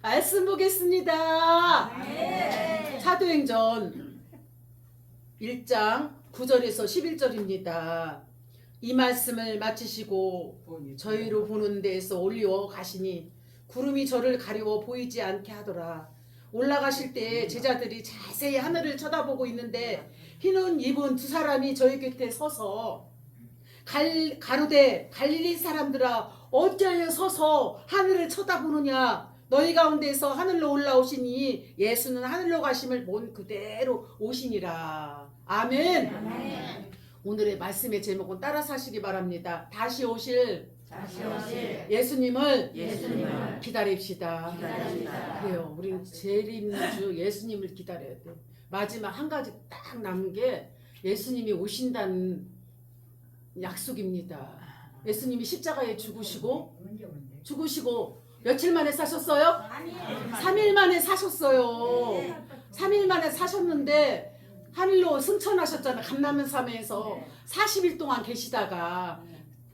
말씀 보겠습니다. 네. 사도행전 1장 9절에서 11절입니다. 이 말씀을 마치시고 저희로 보는 데에서 올리어 가시니 구름이 저를 가리워 보이지 않게 하더라. 올라가실 때 제자들이 자세히 하늘을 쳐다보고 있는데 흰옷 입은 두 사람이 저희 곁에 서서 가로되 갈릴리 사람들아 어찌하여 서서 하늘을 쳐다보느냐. 너희 가운데서 하늘로 올라오시니 예수는 하늘로 가심을 본 그대로 오시니라. 아멘. 아멘. 오늘의 말씀의 제목은 따라서 하시기 바랍니다. 다시 오실 예수님을 기다립시다. 기다립시다. 그래요. 우리는 제일 있는 주 예수님을 기다려야 돼요. 마지막 한 가지 딱 남은 게 예수님이 오신다는 약속입니다. 예수님이 십자가에 죽으시고 며칠 만에 사셨어요? 3일 만에 사셨어요. 3일 만에 사셨는데 하늘로 승천하셨잖아요. 감람산 섬에서 40일 동안 계시다가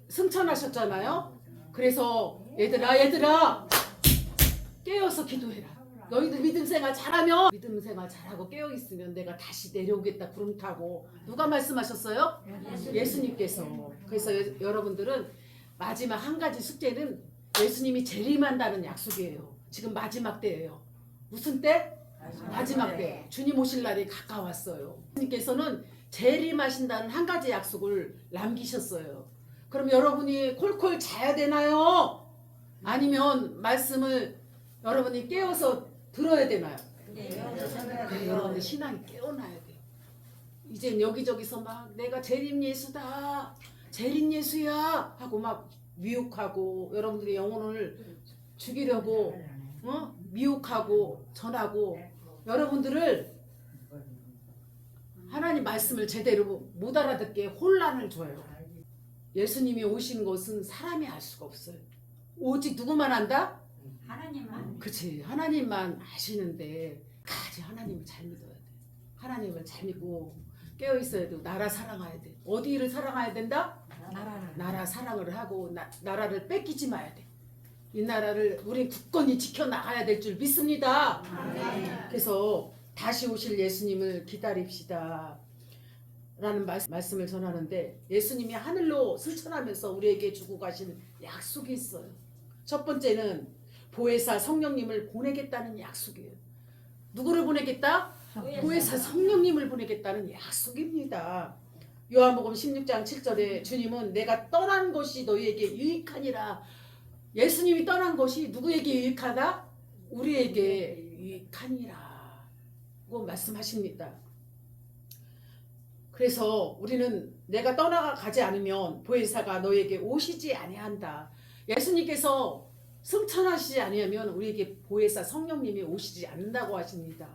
승천하셨잖아요. 그래서 얘들아 깨어서 기도해라. 너희들 믿음 생활 잘하면 믿음 생활 잘하고 깨어있으면 내가 다시 내려오겠다 구름 타고. 누가 말씀하셨어요? 예수님께서. 그래서 여러분들은 마지막 한 가지 숙제는 예수님이 재림한다는 약속이에요. 지금 마지막 때예요. 무슨 때? 마지막 때. 주님 오실 날이 가까웠어요. 주님께서는 재림하신다는 한 가지 약속을 남기셨어요. 그럼 여러분이 콜콜 자야 되나요? 아니면 말씀을 여러분이 깨어서 들어야 되나요? 그래, 여러분의 신앙이 깨어나야 돼요. 이젠 여기저기서 막 내가 재림 예수다, 재림 예수야 하고 막 미혹하고 여러분들의 영혼을 죽이려고 미혹하고 전하고 여러분들을 하나님 말씀을 제대로 못 알아듣게 혼란을 줘요. 예수님이 오신 것은 사람이 알 수가 없어요. 오직 누구만 안다? 하나님만. 그치, 하나님만 아시는데 까지 하나님을 잘 믿어야 돼. 하나님을 잘 믿고 깨어 있어야 되고 나라 사랑해야 돼. 어디를 사랑해야 된다? 나라 사랑을 하고 나라를 뺏기지 마야 돼. 이 나라를 우리 굳건히 지켜나가야 될 줄 믿습니다. 그래서 다시 오실 예수님을 기다립시다 라는 말씀을 전하는데, 예수님이 하늘로 승천하면서 우리에게 주고 가신 약속이 있어요. 첫 번째는 보혜사 성령님을 보내겠다는 약속이에요. 누구를 보내겠다? 보혜사 성령님을 보내겠다는 약속입니다. 요한복음 16장 7절에 주님은 내가 떠난 것이 너희에게 유익하니라. 예수님이 떠난 것이 누구에게 유익하다? 우리에게 유익하니라 고 말씀하십니다. 그래서 우리는 내가 떠나가지 않으면 보혜사가 너에게 오시지 아니한다. 예수님께서 승천하시지 아니하면 우리에게 보혜사 성령님이 오시지 않는다고 하십니다.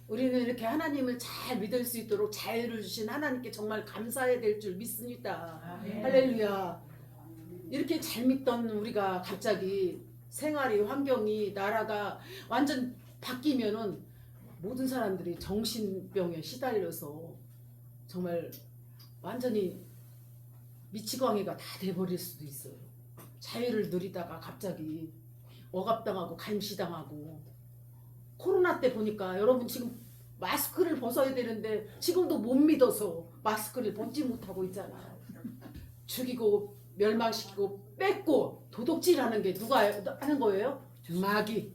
우리는 이렇게 하나님을 잘 믿을 수 있도록 자유를 주신 하나님께 정말 감사해야 될 줄 믿습니다. 할렐루야. 이렇게 잘 믿던 우리가 갑자기 생활이, 환경이, 나라가 완전 바뀌면은 모든 사람들이 정신병에 시달려서 정말 완전히 미치광이가 다 돼버릴 수도 있어요. 자유를 누리다가 갑자기 억압당하고 감시당하고. 코로나 때 보니까 여러분 지금 마스크를 벗어야 되는데 지금도 못 믿어서 마스크를 벗지 못하고 있잖아요. 죽이고 멸망시키고 뺏고 도둑질하는 게 누가 하는 거예요? 마귀.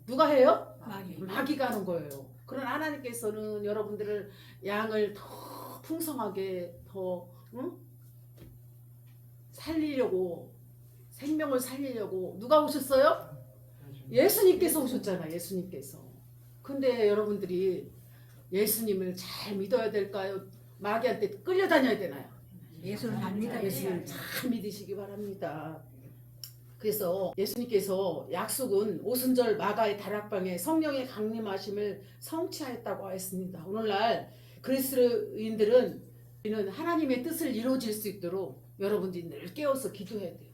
누가 해요? 마귀가 하는 거예요. 그러나 하나님께서는 여러분들을 양을 더 풍성하게 더 살리려고, 생명을 살리려고 누가 오셨어요? 예수님께서 오셨잖아. 예수님께서. 근데 여러분들이 예수님을 잘 믿어야 될까요? 마귀한테 끌려다녀야 되나요? 예수를 안 믿어요. 예수님 잘 믿으시기 바랍니다. 그래서 예수님께서 약속은 오순절 마가의 다락방에 성령의 강림하심을 성취하였다고 했습니다. 오늘날 그리스도인들은 하나님의 뜻을 이루어질 수 있도록 여러분들이 늘 깨어서 기도해야 돼요.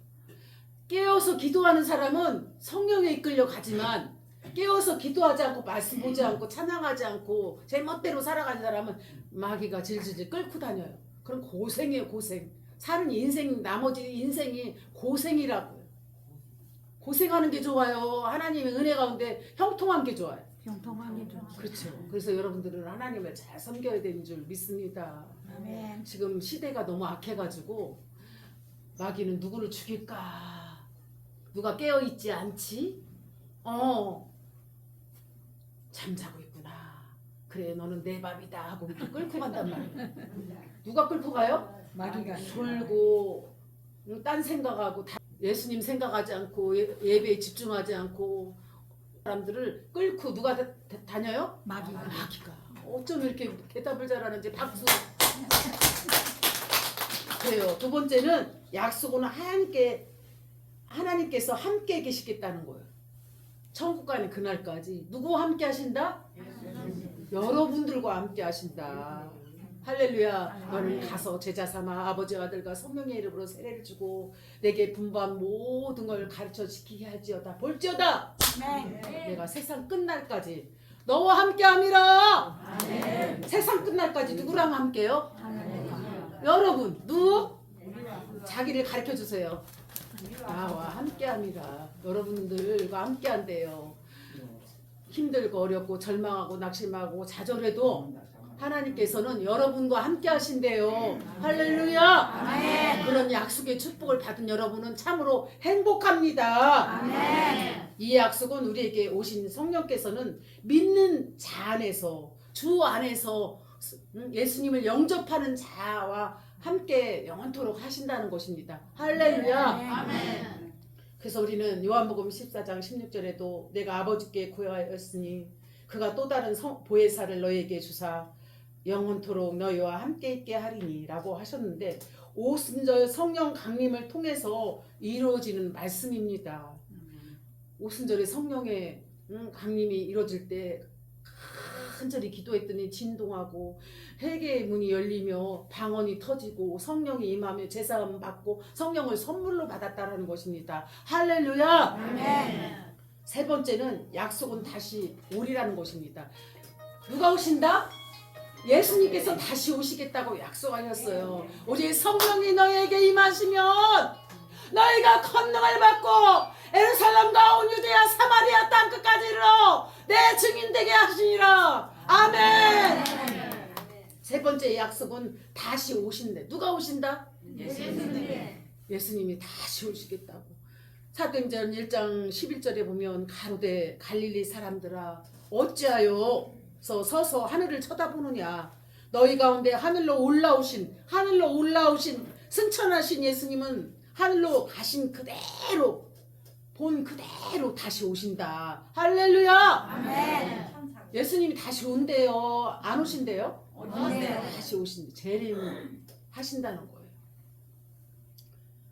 깨어서 기도하는 사람은 성령에 이끌려 가지만 깨어서 기도하지 않고 말씀 보지 않고 찬양하지 않고 제 멋대로 살아가는 사람은 마귀가 질질질 끌고 다녀요. 그럼 고생이에요. 고생. 사는 인생, 나머지 인생이 고생이라고요. 고생하는 게 좋아요. 하나님의 은혜 가운데 형통한 게 좋아요. 형통하게 좋지. 그렇죠. 그래서 여러분들은 하나님을 잘 섬겨야 되는 줄 믿습니다. 아멘. 지금 시대가 너무 악해가지고 마귀는 누구를 죽일까? 누가 깨어있지 않지? 잠자고 있구나. 그래 너는 내 밥이다 하고 이렇게 끌고 간단 말이에요. 누가 끌고 가요? 마귀가 졸고 딴 생각하고 예수님 생각하지 않고 예배에 집중하지 않고 사람들을 끌고 누가 다녀요? 마귀가. 마귀가. 어쩜 이렇게 대답을 잘하는지 박수. 그래요. 두 번째는 약속은 하나님께서 함께 계시겠다는 거예요. 천국 가는 그날까지 누구와 함께 하신다? 여러분들과 함께 하신다. 할렐루야. 너는 가서 제자 삼아 아버지와 아들과 성령의 이름으로 세례를 주고 내게 분부한 모든 걸 가르쳐 지키게 할지어다. 볼지어다. 아멘. 내가 세상 끝날까지 너와 함께함이라. 세상 끝날까지 누구랑 함께요? 여러분 누구? 자기를 가르쳐 주세요. 나와 함께함이라. 여러분들과 함께한대요. 힘들고 어렵고 절망하고 낙심하고 좌절해도 하나님께서는 여러분과 함께 하신대요. 할렐루야. 그런 약속의 축복을 받은 여러분은 참으로 행복합니다. 이 약속은 우리에게 오신 성령께서는 믿는 자 안에서 주 안에서 예수님을 영접하는 자와 함께 영원토록 하신다는 것입니다. 할렐루야. 그래서 우리는 요한복음 14장 16절에도 내가 아버지께 구하였으니 그가 또 다른 보혜사를 너희에게 주사 영원토록 너희와 함께 있게 하리니 라고 하셨는데 오순절 성령 강림을 통해서 이루어지는 말씀입니다. 오순절에 성령의 강림이 이루어질 때 간절히 기도했더니 진동하고 회개의 문이 열리며 방언이 터지고 성령이 임하며 제사함 받고 성령을 선물로 받았다는 것입니다. 할렐루야. 세 번째는 약속은 다시 오리라는 것입니다. 누가 오신다? 예수님께서 다시 오시겠다고 약속하셨어요. 오직 성령이 너희에게 임하시면 너희가 권능을 받고 예루살렘과 온 유대야 사마리아 땅끝까지 이르러 내 증인 되게 하시니라. 아멘. 세 번째 약속은 다시 오신대. 누가 오신다? 예수님이 다시 오시겠다고. 사도행전 1장 11절에 보면 가로되 갈릴리 사람들아 어찌하여 서서 하늘을 쳐다보느냐. 너희 가운데 하늘로 올라오신 승천하신 예수님은 하늘로 가신 그대로 본 그대로 다시 오신다. 할렐루야. 아멘. 예수님이 다시 온대요. 안 오신대요? 오신대요. 다시 오신대. 재림 하신다는 거예요.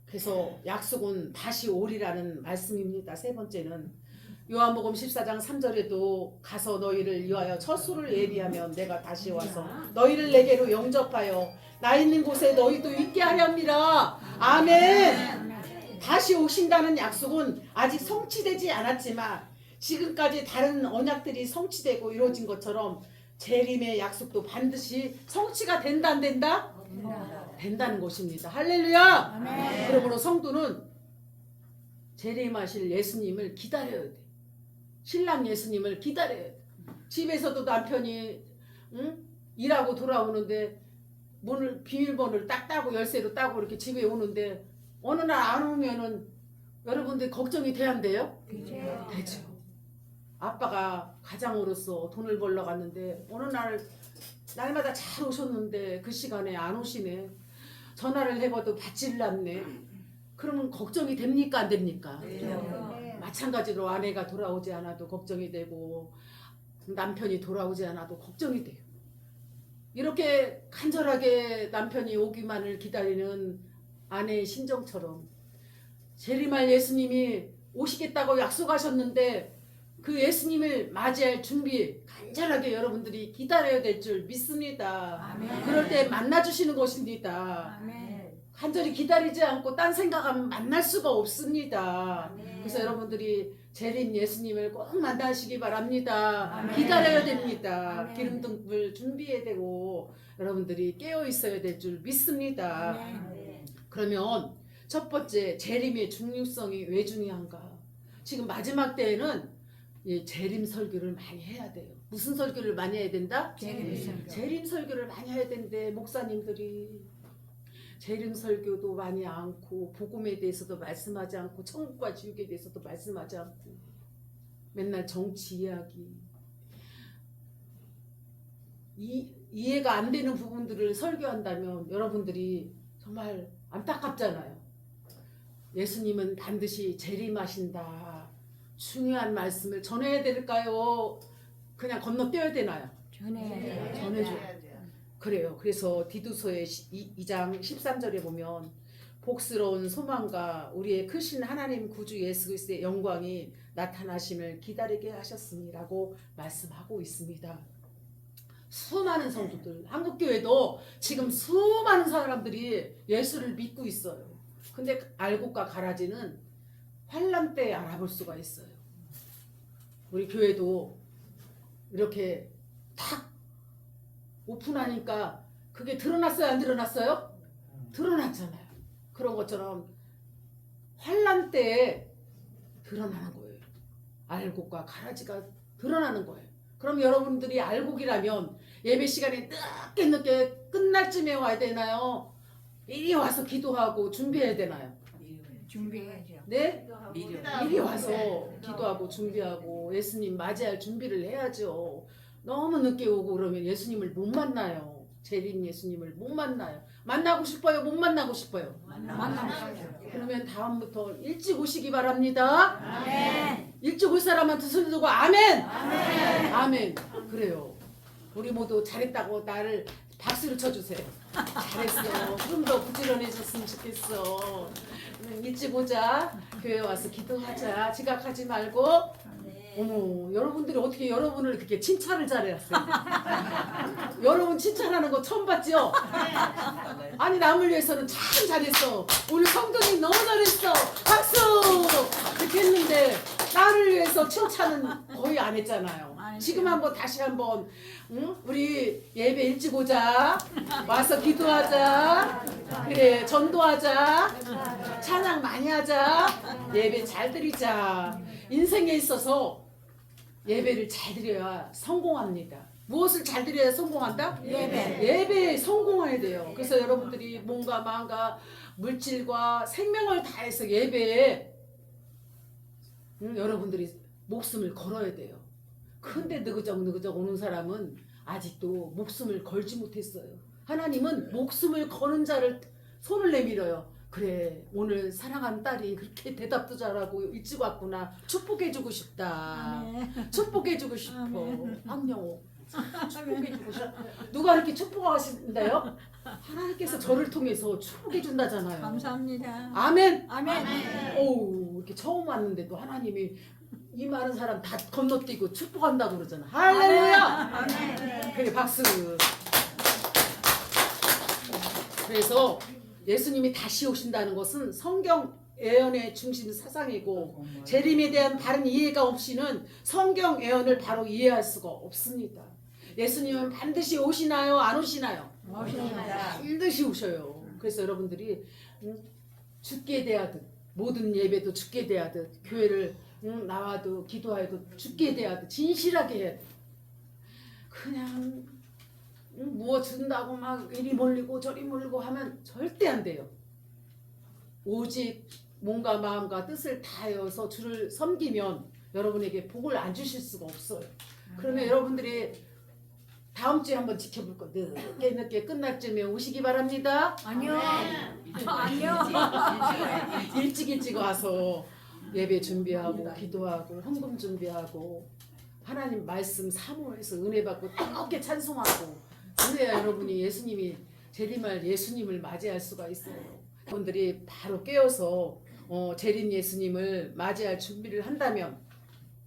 그래서 약속은 다시 오리라는 말씀입니다. 세 번째는 요한복음 14장 3절에도 가서 너희를 위하여 처소를 예비하면 내가 다시 와서 너희를 내게로 영접하여 나 있는 곳에 너희도 있게 하렵니다. 아멘. 다시 오신다는 약속은 아직 성취되지 않았지만 지금까지 다른 언약들이 성취되고 이루어진 것처럼 재림의 약속도 반드시 성취가 된다 안 된다? 된다는 것입니다. 할렐루야. 그러므로 성도는 재림하실 예수님을 기다려야 돼. 신랑 예수님을 기다려야 돼. 집에서도 남편이 일하고 돌아오는데 비밀번호를 딱 따고 열쇠로 따고 이렇게 집에 오는데 어느 날 안 오면은 여러분들 걱정이 돼야 안 돼요? 되죠. 아빠가 가장으로서 돈을 벌러 갔는데 어느 날마다 잘 오셨는데 그 시간에 안 오시네. 전화를 해봐도 받지를 않네. 그러면 걱정이 됩니까 안 됩니까? 마찬가지로 아내가 돌아오지 않아도 걱정이 되고 남편이 돌아오지 않아도 걱정이 돼요. 이렇게 간절하게 남편이 오기만을 기다리는 아내의 심정처럼 재림할 예수님이 오시겠다고 약속하셨는데 그 예수님을 맞이할 준비 간절하게 여러분들이 기다려야 될 줄 믿습니다. 아멘. 그럴 때 만나주시는 것입니다. 간절히 기다리지 않고 딴 생각하면 만날 수가 없습니다. 그래서 여러분들이 재림 예수님을 꼭 만나시기 바랍니다. 아멘. 기다려야 됩니다. 아멘. 기름등불 준비해야 되고 여러분들이 깨어 있어야 될 줄 믿습니다. 그러면 첫 번째 재림의 중요성이 왜 중요한가? 지금 마지막 때에는 재림 설교를 많이 해야 돼요. 무슨 설교를 많이 해야 된다? 재림 설교. 재림 설교를 많이 해야 된대. 목사님들이 재림 설교도 많이 않고 복음에 대해서도 말씀하지 않고 천국과 지옥에 대해서도 말씀하지 않고 맨날 정치 이야기, 이해가 안 되는 부분들을 설교한다면 여러분들이 정말 안타깝잖아요. 예수님은 반드시 재림하신다. 중요한 말씀을 전해야 될까요? 그냥 건너뛰어야 되나요? 전해줘요. 그래요. 그래서 디도서의 2장 13절에 보면 복스러운 소망과 우리의 크신 하나님 구주 예수 그리스도의 영광이 나타나심을 기다리게 하셨음이라고 말씀하고 있습니다. 수많은 성도들, 한국교회도 지금 수많은 사람들이 예수를 믿고 있어요. 근데 알곡과 가라지는 환란 때 알아볼 수가 있어요. 우리 교회도 이렇게 탁 오픈하니까 그게 드러났어요, 안 드러났어요? 드러났잖아요. 그런 것처럼 환란 때에 드러나는 거예요. 알곡과 가라지가 드러나는 거예요. 그럼 여러분들이 알곡이라면 예배 시간에 늦게 끝날 쯤에 와야 되나요? 미리 와서 기도하고 준비해야 되나요? 준비해야죠. 네? 미리 와서 네. 기도하고 준비하고 예수님 맞이할 준비를 해야죠. 너무 늦게 오고 그러면 예수님을 못 만나요. 재림 예수님을 못 만나요. 만나고 싶어요? 못 만나고 싶어요? 만나고 그러면 다음부터 일찍 오시기 바랍니다. 아멘. 일찍 올 사람한테 손 들고 아멘. 아멘. 아멘. 그래요. 우리 모두 잘했다고 나를 박수를 쳐주세요. 잘했어. 좀 더 부지런해졌으면 좋겠어. 일찍 오자. 교회 와서 기도하자. 지각하지 말고. 어머, 여러분들이 어떻게 여러분을 그렇게 칭찬을 잘했어요? 여러분 칭찬하는 거 처음 봤죠? 아니 남을 위해서는 참 잘했어. 우리 성도님 너무 잘했어. 박수! 이렇게 했는데 나를 위해서 칭찬은 거의 안 했잖아요. 지금 한번 다시 한번 응? 우리 예배 일찍 오자. 와서 기도하자. 그래 전도하자. 찬양 많이 하자. 예배 잘 드리자. 인생에 있어서 예배를 잘 드려야 성공합니다. 무엇을 잘 드려야 성공한다? 예배에 성공해야 돼요. 그래서 여러분들이 몸과 마음과 물질과 생명을 다해서 예배에 여러분들이 목숨을 걸어야 돼요. 근데 느그적 오는 사람은 아직도 목숨을 걸지 못했어요. 하나님은 목숨을 거는 자를 손을 내밀어요. 그래 오늘 사랑하는 딸이 그렇게 대답도 잘하고 일찍 왔구나. 축복해주고 싶다. 축복해주고 싶어. 황영호 축복해주고 싶어. 누가 이렇게 축복하신다요? 하나님께서 저를 통해서 축복해준다잖아요. 감사합니다. 아멘. 아멘. 오우 이렇게 처음 왔는데도 하나님이 이 많은 사람 다 건너뛰고 축복한다고 그러잖아. 할렐루야. 아멘. 그래 박수. 그래서 예수님이 다시 오신다는 것은 성경 예언의 중심 사상이고 재림에 대한 바른 이해가 없이는 성경 예언을 바로 이해할 수가 없습니다. 예수님은 반드시 오시나요? 안 오시나요? 오십니다. 반드시 오셔요. 그래서 여러분들이 죽게 대하듯 모든 예배도 죽게 대하듯 교회를 나와도 기도해도 죽게 대하듯 진실하게 해야 돼. 그냥 무엇 준다고 막 이리 몰리고 저리 몰리고 하면 절대 안 돼요. 오직 몸과 마음과 뜻을 다하여서 주를 섬기면 여러분에게 복을 안 주실 수가 없어요. 그러면 여러분들이 다음 주에 한번 지켜볼 거 늦게 끝날 쯤에 오시기 바랍니다. 아니요. 아니요. 일찍 와서 예배 준비하고 기도하고 헌금 준비하고 하나님 말씀 사모해서 은혜 받고 뜨겁게 찬송하고 그래야 여러분이 예수님이 재림할 예수님을 맞이할 수가 있어요. 여러분들이 바로 깨어서 재림 예수님을 맞이할 준비를 한다면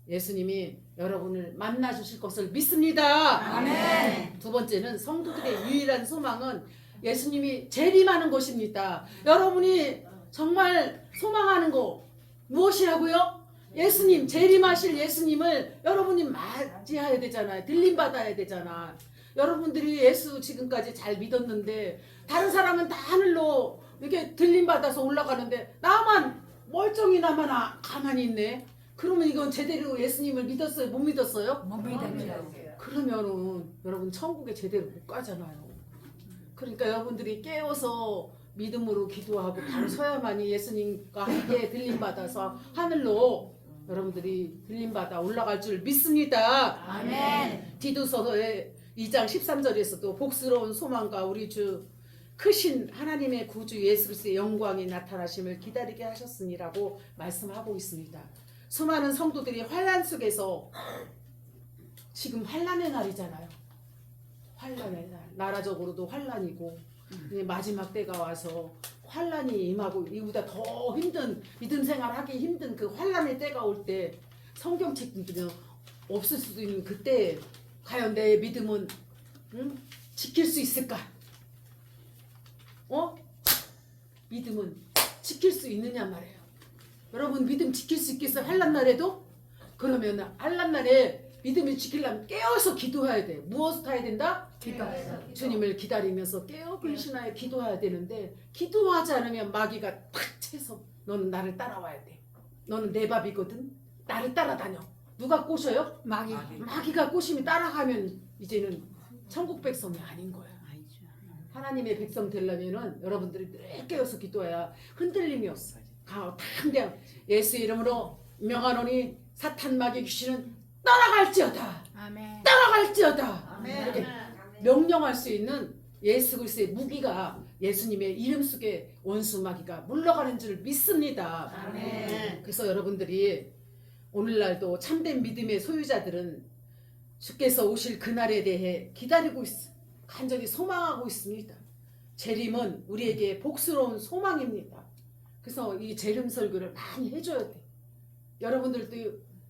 예수님이 여러분을 만나 주실 것을 믿습니다. 아멘. 두 번째는 성도들의 유일한 소망은 예수님이 재림하는 것입니다. 여러분이 정말 소망하는 거 무엇이라고요? 예수님, 재림하실 예수님을 여러분이 맞이해야 되잖아요. 들림받아야 되잖아. 여러분들이 예수 지금까지 잘 믿었는데 다른 사람은 다 하늘로 이렇게 들림받아서 올라가는데 나만 멀쩡히 나만 가만히 있네. 그러면 이건 제대로 예수님을 믿었어요? 못 믿었어요? 못 믿어요. 그러면은 여러분 천국에 제대로 못 가잖아요. 그러니까 여러분들이 깨어서 믿음으로 기도하고 바로 서야만이 예수님과 함께 들림받아서 하늘로 여러분들이 들림받아 올라갈 줄 믿습니다. 아멘. 디도서의 2장 13절에서도 복스러운 소망과 우리 주 크신 하나님의 구주 예수 그리스도의 영광이 나타나심을 기다리게 하셨으니라고 말씀하고 있습니다. 수많은 성도들이 환난 속에서 지금 환난의 날이잖아요. 환난의 날. 나라적으로도 환난이고 이제 마지막 때가 와서 환난이 임하고 이보다 더 힘든 믿음 생활하기 힘든 그 환난의 때가 올 때 성경책들은 없을 수도 있는 그때 과연 내 믿음은 지킬 수 있을까? 믿음은 지킬 수 있느냐 말이에요. 여러분 믿음 지킬 수 있겠어요? 환난 날에도? 그러면 환난 날에 믿음을 지키려면 깨어서 기도해야 돼. 무엇을 해야 된다? 기도. 주님을 기다리면서 깨어 계시나요? 기도해야 되는데 기도하지 않으면 마귀가 탁 채서 너는 나를 따라와야 돼. 너는 내 밥이거든. 나를 따라다녀. 누가 꼬셔요? 마귀. 마귀가 꼬시면 따라가면 이제는 천국 백성이 아닌 거야. 하나님의 백성 되려면은 여러분들이 늘 깨어서 기도해야 흔들림이 없어. 당장 예수 이름으로 명하노니 사탄 마귀 귀신은 따라갈지어다. 아멘. 따라갈지어다. 아멘. 이렇게 명령할 수 있는 예수 그리스도의 무기가 예수님의 이름 속에 원수 마귀가 물러가는 줄 믿습니다. 아멘. 그래서 여러분들이 오늘날도 참된 믿음의 소유자들은 주께서 오실 그날에 대해 기다리고 있어. 간절히 소망하고 있습니다. 재림은 우리에게 복스러운 소망입니다. 그래서 이 재림 설교를 많이 해줘야 돼. 여러분들도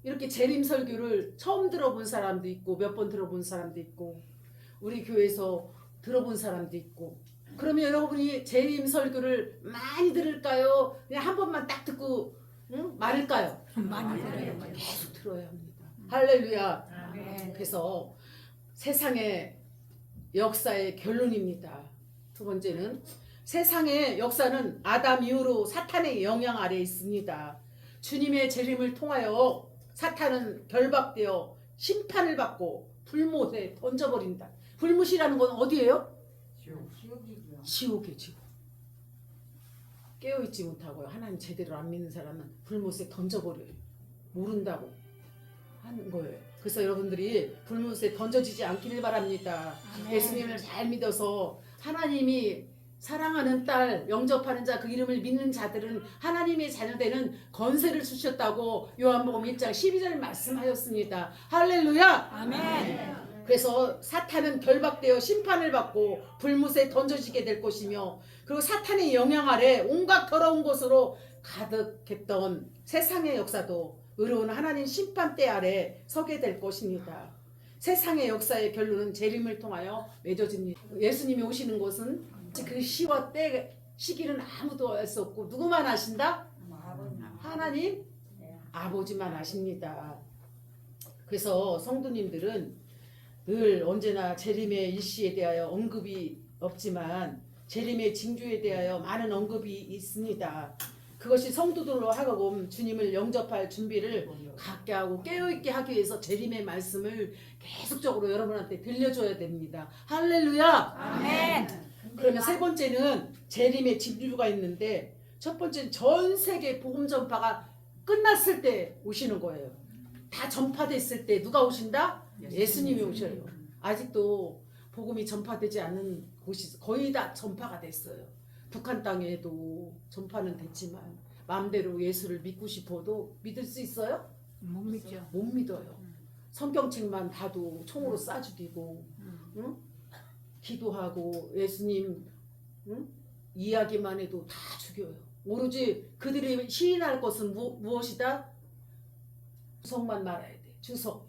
이렇게 재림 설교를 처음 들어본 사람도 있고 몇 번 들어본 사람도 있고 우리 교회에서 들어본 사람도 있고 그러면 여러분이 재림 설교를 많이 들을까요? 그냥 한 번만 딱 듣고 말을까요? 많이 들어요. 계속 들어야 합니다. 할렐루야. 아멘. 그래서 세상의 역사의 결론입니다. 두 번째는 세상의 역사는 아담 이후로 사탄의 영향 아래에 있습니다. 주님의 재림을 통하여 사탄은 결박되어 심판을 받고 불못에 던져버린다. 불못이라는 건 어디예요? 지옥이죠. 지옥이에요. 지옥. 깨어있지 못하고요. 하나님 제대로 안 믿는 사람은 불못에 던져버려요. 모른다고 하는 거예요. 그래서 여러분들이 불못에 던져지지 않기를 바랍니다. 아멘. 예수님을 잘 믿어서 하나님이 사랑하는 딸 영접하는 자 그 이름을 믿는 자들은 하나님의 자녀되는 건세를 주셨다고 요한복음 1장 12절 말씀하였습니다. 할렐루야. 아멘. 그래서 사탄은 결박되어 심판을 받고 불못에 던져지게 될 것이며 그리고 사탄의 영향 아래 온갖 더러운 것으로 가득했던 세상의 역사도 의로운 하나님 심판대 아래 서게 될 것입니다. 세상의 역사의 결론은 재림을 통하여 맺어집니다. 예수님이 오시는 것은 그 시와 때 시기는 아무도 알 수 없고 누구만 아신다? 하나님 아버지만 아십니다. 그래서 성도님들은 늘 언제나 재림의 일시에 대하여 언급이 없지만 재림의 징조에 대하여 많은 언급이 있습니다. 그것이 성도들로 하여금 주님을 영접할 준비를 갖게 하고 깨어있게 하기 위해서 재림의 말씀을 계속적으로 여러분한테 들려줘야 됩니다. 할렐루야. 아멘. 그러면 세 번째는 재림의 징조가 있는데 첫 번째는 전 세계 복음 전파가 끝났을 때 오시는 거예요. 다 전파됐을 때 누가 오신다? 예수님이 오셔요. 아직도 복음이 전파되지 않는 곳이 거의 다 전파가 됐어요. 북한 땅에도 전파는 됐지만 마음대로 예수를 믿고 싶어도 믿을 수 있어요? 못 믿죠. 못 믿어요. 성경책만 봐도 총으로 쏴 죽이고 응? 기도하고 예수님 이야기만 해도 다 죽여요. 오로지 그들이 시인할 것은 무엇이다? 주석만 말아야 돼. 주석.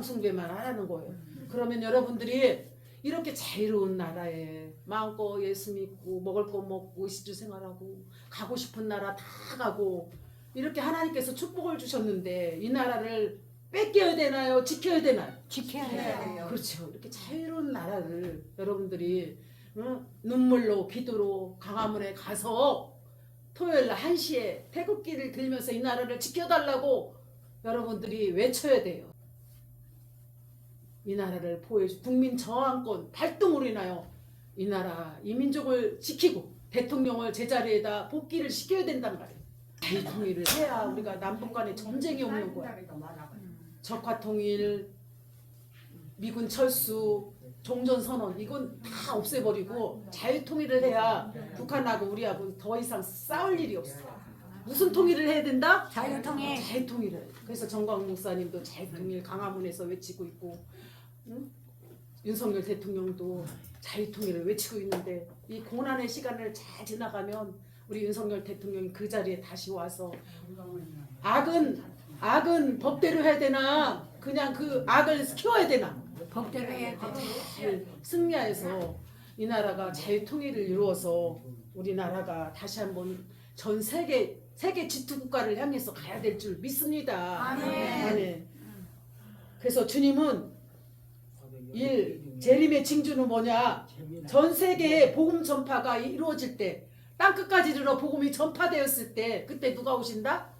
숭배만 하라는 거예요. 그러면 여러분들이 이렇게 자유로운 나라에 마음껏 예수 믿고 먹을 거 먹고 시주 생활하고 가고 싶은 나라 다 가고 이렇게 하나님께서 축복을 주셨는데 이 나라를 뺏겨야 되나요? 지켜야 되나요? 지켜야 돼요. 그렇죠. 이렇게 자유로운 나라를 여러분들이 눈물로 기도로 강화문에 가서 토요일 날 1시에 태극기를 들면서 이 나라를 지켜달라고 여러분들이 외쳐야 돼요. 이 나라를 보호해주 국민 저항권 발동으로 인하여 이 나라 이 민족을 지키고 대통령을 제자리에다 복귀를 시켜야 된단 말이에요. 자유통일을 해야 우리가 남북 간에 전쟁이 없는 거야. 적화통일, 미군 철수, 종전선언 이건 다 없애버리고 자유통일을 해야 북한하고 우리하고 더 이상 싸울 일이 없어. 무슨 통일을 해야 된다? 자유통일. 자유통일을. 그래서 정광 목사님도 자유통일 강화문에서 외치고 있고, 응? 윤석열 대통령도 자유통일을 외치고 있는데 이 고난의 시간을 잘 지나가면 우리 윤석열 대통령이 그 자리에 다시 와서 악은 법대로 해야 되나 그냥 그 악을 키워야 되나 법대로 해야 돼. 잘 승리해서 이 나라가 자유통일을 이루어서 우리나라가 다시 한번 전 세계 지투 국가를 향해서 가야 될 줄 믿습니다. 아멘. 아멘. 그래서 주님은 재림의 징조는 뭐냐? 전 세계에 복음 전파가 이루어질 때, 땅 끝까지 이르러 복음이 전파되었을 때, 그때 누가 오신다?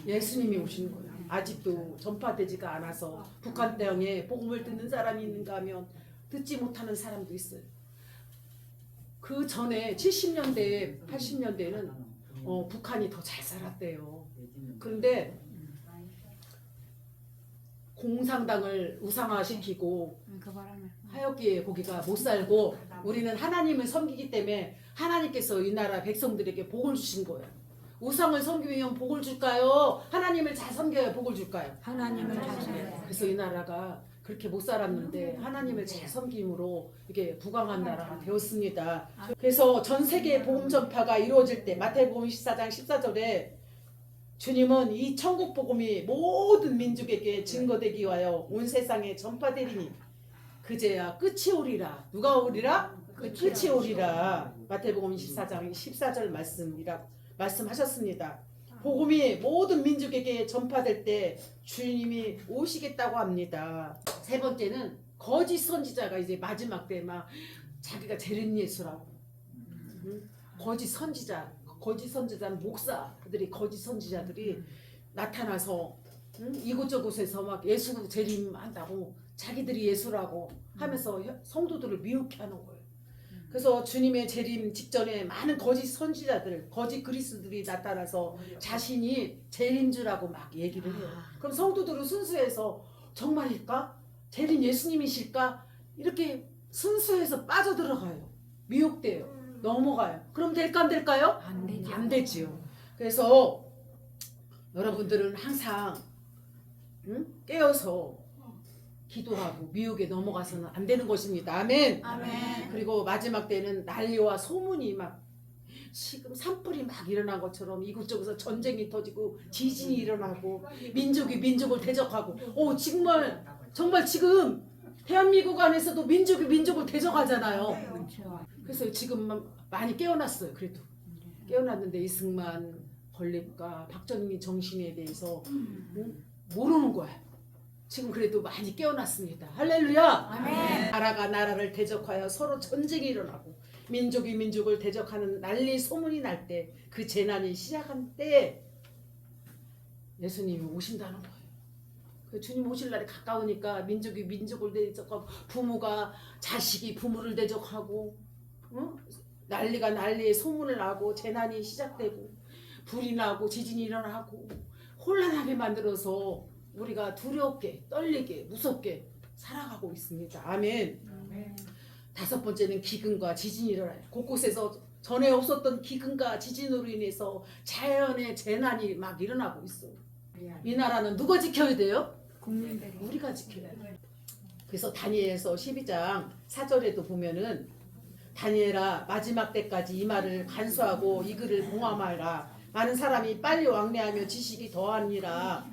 예수님이 오시는 거예요. 아직도 전파되지가 않아서 북한 땅에 복음을 듣는 사람이 있는가 하면 듣지 못하는 사람도 있어요. 그 전에 70년대, 80년대에는 북한이 더 잘 살았대요. 그런데 공산당을 우상화시키고 그 바람에. 하였기에 거기가 못 살고 우리는 하나님을 섬기기 때문에 하나님께서 이 나라 백성들에게 복을 주신 거예요. 우상을 섬기면 복을 줄까요? 하나님을 잘 섬겨야 복을 줄까요? 하나님을 다스려야 그래서 이 나라가 그렇게 못 살았는데 하나님을 잘 섬김으로 이게 부강한 나라가 되었습니다. 그래서 전 세계의 복음 전파가 이루어질 때 마태복음 14장 14절에 주님은 이 천국 복음이 모든 민족에게 증거되기 위하여 온 세상에 전파되리니 그제야 끝이 오리라. 누가 오리라? 끝이 오리라. 마태복음 14장 14절 말씀하셨습니다. 복음이 모든 민족에게 전파될 때 주님이 오시겠다고 합니다. 세 번째는 거짓 선지자가 이제 마지막 때 막 자기가 재림 예수라고. 거짓 선지자는 목사들이 거짓 선지자들이 나타나서 이곳저곳에서 막 예수 재림한다고 자기들이 예수라고 하면서 성도들을 미혹해 하는 거예요. 그래서 주님의 재림 직전에 많은 거짓 선지자들, 거짓 그리스도들이 나타나서 자신이 재림주라고 막 얘기를 해요. 그럼 성도들은 순수해서 정말일까? 재림 예수님이실까? 이렇게 순수해서 빠져들어가요. 미혹돼요. 넘어가요. 그럼 될까 안 될까요? 안 되죠. 안 되지요. 그래서 여러분들은 항상 깨어서 기도하고 미혹에 넘어가서는 안 되는 것입니다. 아멘. 아멘. 그리고 마지막 때는 난리와 소문이 막 지금 산불이 막 일어난 것처럼 이곳저곳에서 전쟁이 터지고 지진이 일어나고 민족이 민족을 대적하고 정말 지금 대한민국 안에서도 민족이 민족을 대적하잖아요. 그렇죠. 그래서 지금 많이 깨어났어요. 그래도 깨어났는데 이승만 건립과 박정희 정신에 대해서 모르는 거야. 지금 그래도 많이 깨어났습니다. 할렐루야. 아멘. 나라가 나라를 대적하여 서로 전쟁이 일어나고 민족이 민족을 대적하는 난리 소문이 날 때 그 재난이 시작한 때 예수님이 오신다는 거예요. 그 주님 오실 날이 가까우니까 민족이 민족을 대적하고 부모가 자식이 부모를 대적하고 난리가 난리에 소문을 나고 재난이 시작되고 불이 나고 지진이 일어나고 혼란하게 만들어서 우리가 두렵게 떨리게 무섭게 살아가고 있습니다. 아멘. 다섯 번째는 기근과 지진이 일어나요. 곳곳에서 전에 없었던 기근과 지진으로 인해서 자연의 재난이 막 일어나고 있어요. 이 나라는 누가 지켜야 돼요? 국민들이. 우리가 지켜야 돼요. 그래서 다니엘서 12장 4절에도 보면은 다니엘아 마지막 때까지 이 말을 간수하고 이 글을 봉함하라. 많은 사람이 빨리 왕래하며 지식이 더하니라.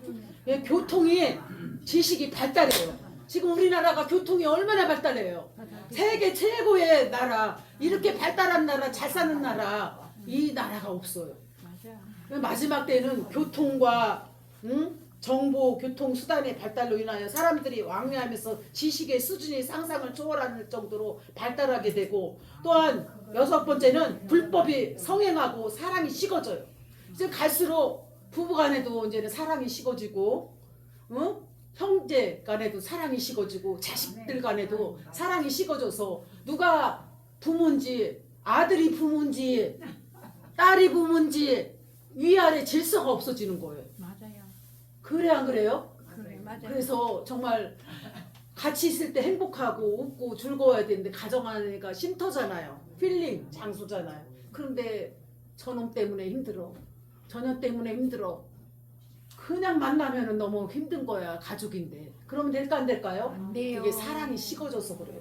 교통이 지식이 발달해요. 지금 우리나라가 교통이 얼마나 발달해요. 세계 최고의 나라, 이렇게 발달한 나라, 잘 사는 나라, 이 나라가 없어요. 맞아. 마지막 때는 교통과 정보, 교통 수단의 발달로 인하여 사람들이 왕래하면서 지식의 수준이 상상을 초월하는 정도로 발달하게 되고, 또한 여섯 번째는 불법이 성행하고 사람이 식어져요. 이제 갈수록 부부간에도 이제는 사랑이 식어지고, 형제 간에도 사랑이 식어지고, 자식들 간에도 사랑이 식어져서 누가 부모인지, 아들이 부모인지, 딸이 부모인지 위아래 질서가 없어지는 거예요. 맞아요. 그래 안 그래요? 그래, 맞아요. 그래서 정말 같이 있을 때 행복하고 웃고 즐거워야 되는데 가정 안에가 쉼터잖아요. 힐링 장소잖아요. 그런데 저놈 때문에 힘들어. 저녀 때문에 힘들어. 그냥 만나면 너무 힘든 거야. 가족인데. 그러면 될까 안 될까요? 안 돼요. 이게 사랑이 식어져서 그래요.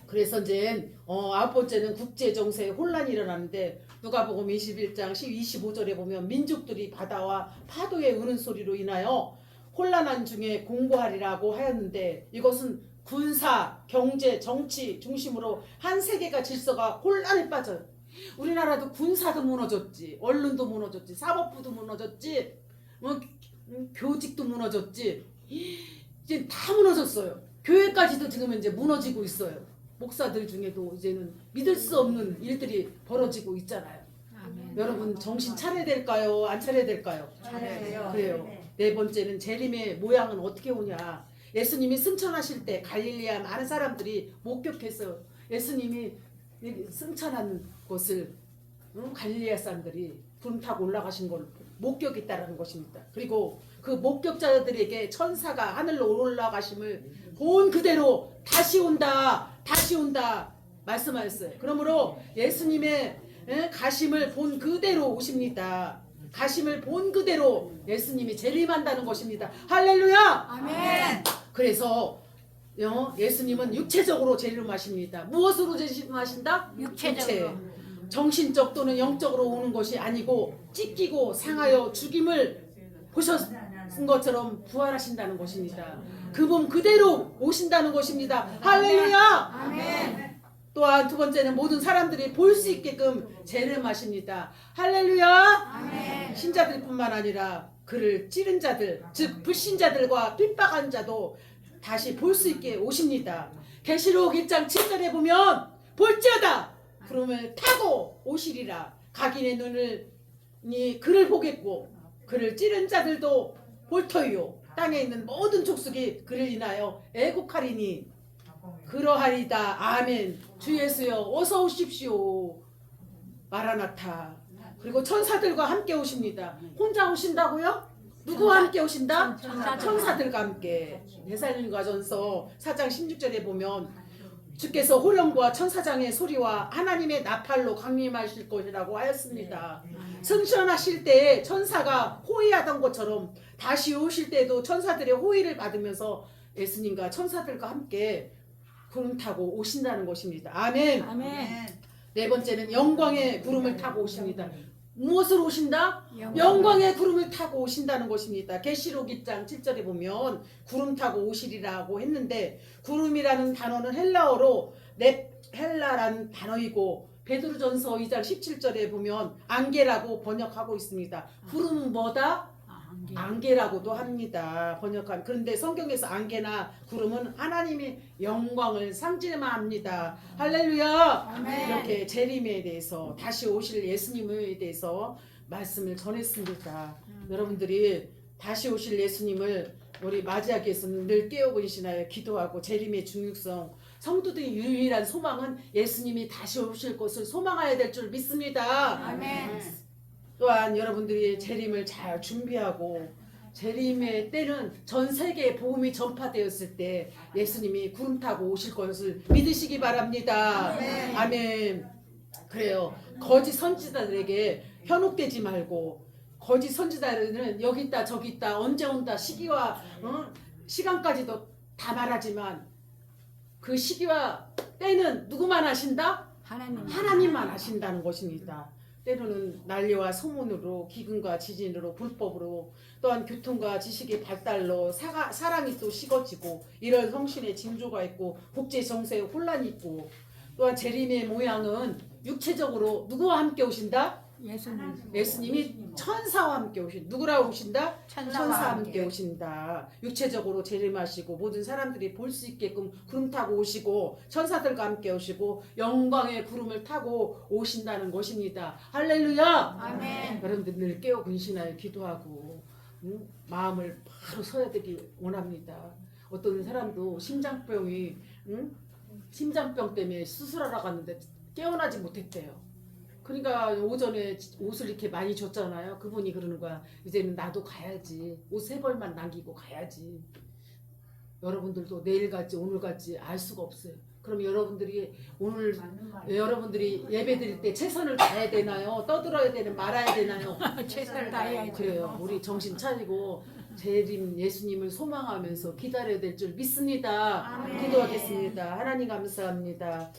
그래서 이제 9번째는 국제 정세에 혼란이 일어나는데 누가복음 21장 25절에 보면 민족들이 바다와 파도의 우는 소리로 인하여 혼란한 중에 공고하리라고 하였는데 이것은 군사, 경제, 정치 중심으로 한 세계가 질서가 혼란에 빠져요. 우리나라도 군사도 무너졌지, 언론도 무너졌지, 사법부도 무너졌지, 교직도 무너졌지, 이제 다 무너졌어요. 교회까지도 지금 이제 무너지고 있어요. 목사들 중에도 이제는 믿을 수 없는 일들이 벌어지고 있잖아요. 아멘. 여러분 정신 차려야 될까요? 안 차려야 될까요? 잘해요. 그래요. 네 번째는 재림의 모양은 어떻게 오냐. 예수님이 승천하실 때 갈릴리아 많은 사람들이 목격했어요. 예수님이 승천하는 것을 갈릴리아 사람들이 구름 타고 올라가신 걸 목격했다라는 것입니다. 그리고 그 목격자들에게 천사가 하늘로 올라가심을 본 그대로 다시 온다 말씀하셨어요. 그러므로 예수님의 가심을 본 그대로 오십니다. 가심을 본 그대로 예수님이 재림한다는 것입니다. 할렐루야! 아멘. 그래서 예수님은 육체적으로 재림하십니다. 무엇으로 재림하신다? 육체적으로. 정신적 또는 영적으로 오는 것이 아니고 찢기고 상하여 죽임을 보셨은 것처럼 부활하신다는 것입니다. 그 몸 그대로 오신다는 것입니다. 할렐루야! 아멘. 또한 두 번째는 모든 사람들이 볼 수 있게끔 재림하십니다. 할렐루야! 아멘. 신자들뿐만 아니라 그를 찌른 자들, 즉 불신자들과 핍박한 자도 다시 볼 수 있게 오십니다. 계시록 1장 7절에 보면 볼지어다 그러면 타고 오시리라. 각인의 눈을 그를 보겠고 그를 찌른 자들도 볼 터이요 땅에 있는 모든 족속이 그를 인하여 애국하리니 그러하리다. 아멘. 주 예수여 어서 오십시오. 마라나타. 그리고 천사들과 함께 오십니다. 혼자 오신다고요? 누구와 함께 오신다? 천사들과 함께. 데살로니가전서 4장 16절에 보면 주께서 호령과 천사장의 소리와 하나님의 나팔로 강림하실 것이라고 하였습니다. 승천하실 때에 천사가 호위하던 것처럼 다시 오실 때도 천사들의 호위를 받으면서 예수님과 천사들과 함께 구름 타고 오신다는 것입니다. 아멘. 아멘. 네 번째는 영광의 구름을 타고 오십니다. 무엇으로 오신다? 영광. 영광의 구름을 타고 오신다는 것입니다. 계시록 2장 7절에 보면 구름 타고 오시리라고 했는데 구름이라는 단어는 헬라어로 헬라라는 단어이고 베드로전서 2장 17절에 보면 안개라고 번역하고 있습니다. 구름은 뭐다? 안개라고도 합니다. 번역한. 그런데 성경에서 안개나 구름은 하나님의 영광을 상징합니다. 할렐루야. 아멘. 이렇게 재림에 대해서 다시 오실 예수님에 대해서 말씀을 전했습니다. 여러분들이 다시 오실 예수님을 우리 맞이하기 위해서는 늘 깨우고 계시나요? 기도하고 재림의 중요성. 성도들의 유일한 소망은 예수님이 다시 오실 것을 소망해야 될 줄 믿습니다. 아멘. 또한 여러분들이 재림을 잘 준비하고 재림의 때는 전 세계에 복음이 전파되었을 때 예수님이 구름 타고 오실 것을 믿으시기 바랍니다. 아멘. 아멘. 그래요. 거짓 선지자들에게 현혹되지 말고 거짓 선지자들은 여기 있다 저기 있다 언제 온다 시기와 시간까지도 다 말하지만 그 시기와 때는 누구만 하신다? 하나님만 하신다는 것입니다. 때로는 난리와 소문으로 기근과 지진으로 불법으로 또한 교통과 지식의 발달로 사랑이 또 식어지고 이런 성신의 징조가 있고 국제 정세에 혼란이 있고 또한 재림의 모양은 육체적으로 누구와 함께 오신다? 예수님이 천사와 함께 누구랑 오신다? 천사와 함께 오신다. 육체적으로 재림하시고 모든 사람들이 볼 수 있게끔 구름 타고 오시고 천사들과 함께 오시고 영광의 구름을 타고 오신다는 것입니다. 할렐루야. 아멘. 여러분들 늘 깨어 근신하여 기도하고 마음을 바로 서야 되기 원합니다. 어떤 사람도 심장병이 심장병 때문에 수술하러 갔는데 깨어나지 못했대요. 그러니까 오전에 옷을 이렇게 많이 줬잖아요. 그분이 그러는 거야. 이제는 나도 가야지. 옷 3벌만 남기고 가야지. 여러분들도 내일 갈지 오늘 갈지 알 수가 없어요. 그럼 여러분들이 오늘 여러분들이 예배 드릴 때 최선을 다해야 되나요? 떠들어야 되는 말아야 되나요? 최선을 다해야죠. 그래요. 우리 정신 차리고 재림 예수님을 소망하면서 기다려야 될 줄 믿습니다. 아멘. 기도하겠습니다. 하나님 감사합니다.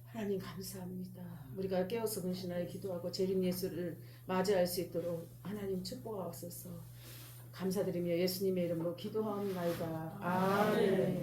하나님 감사합니다. 우리가 깨어서 근신하여 기도하고 재림 예수를 맞이할 수 있도록 하나님 축복하옵소서. 감사드리며 예수님의 이름으로 기도하옵나이다. 아멘.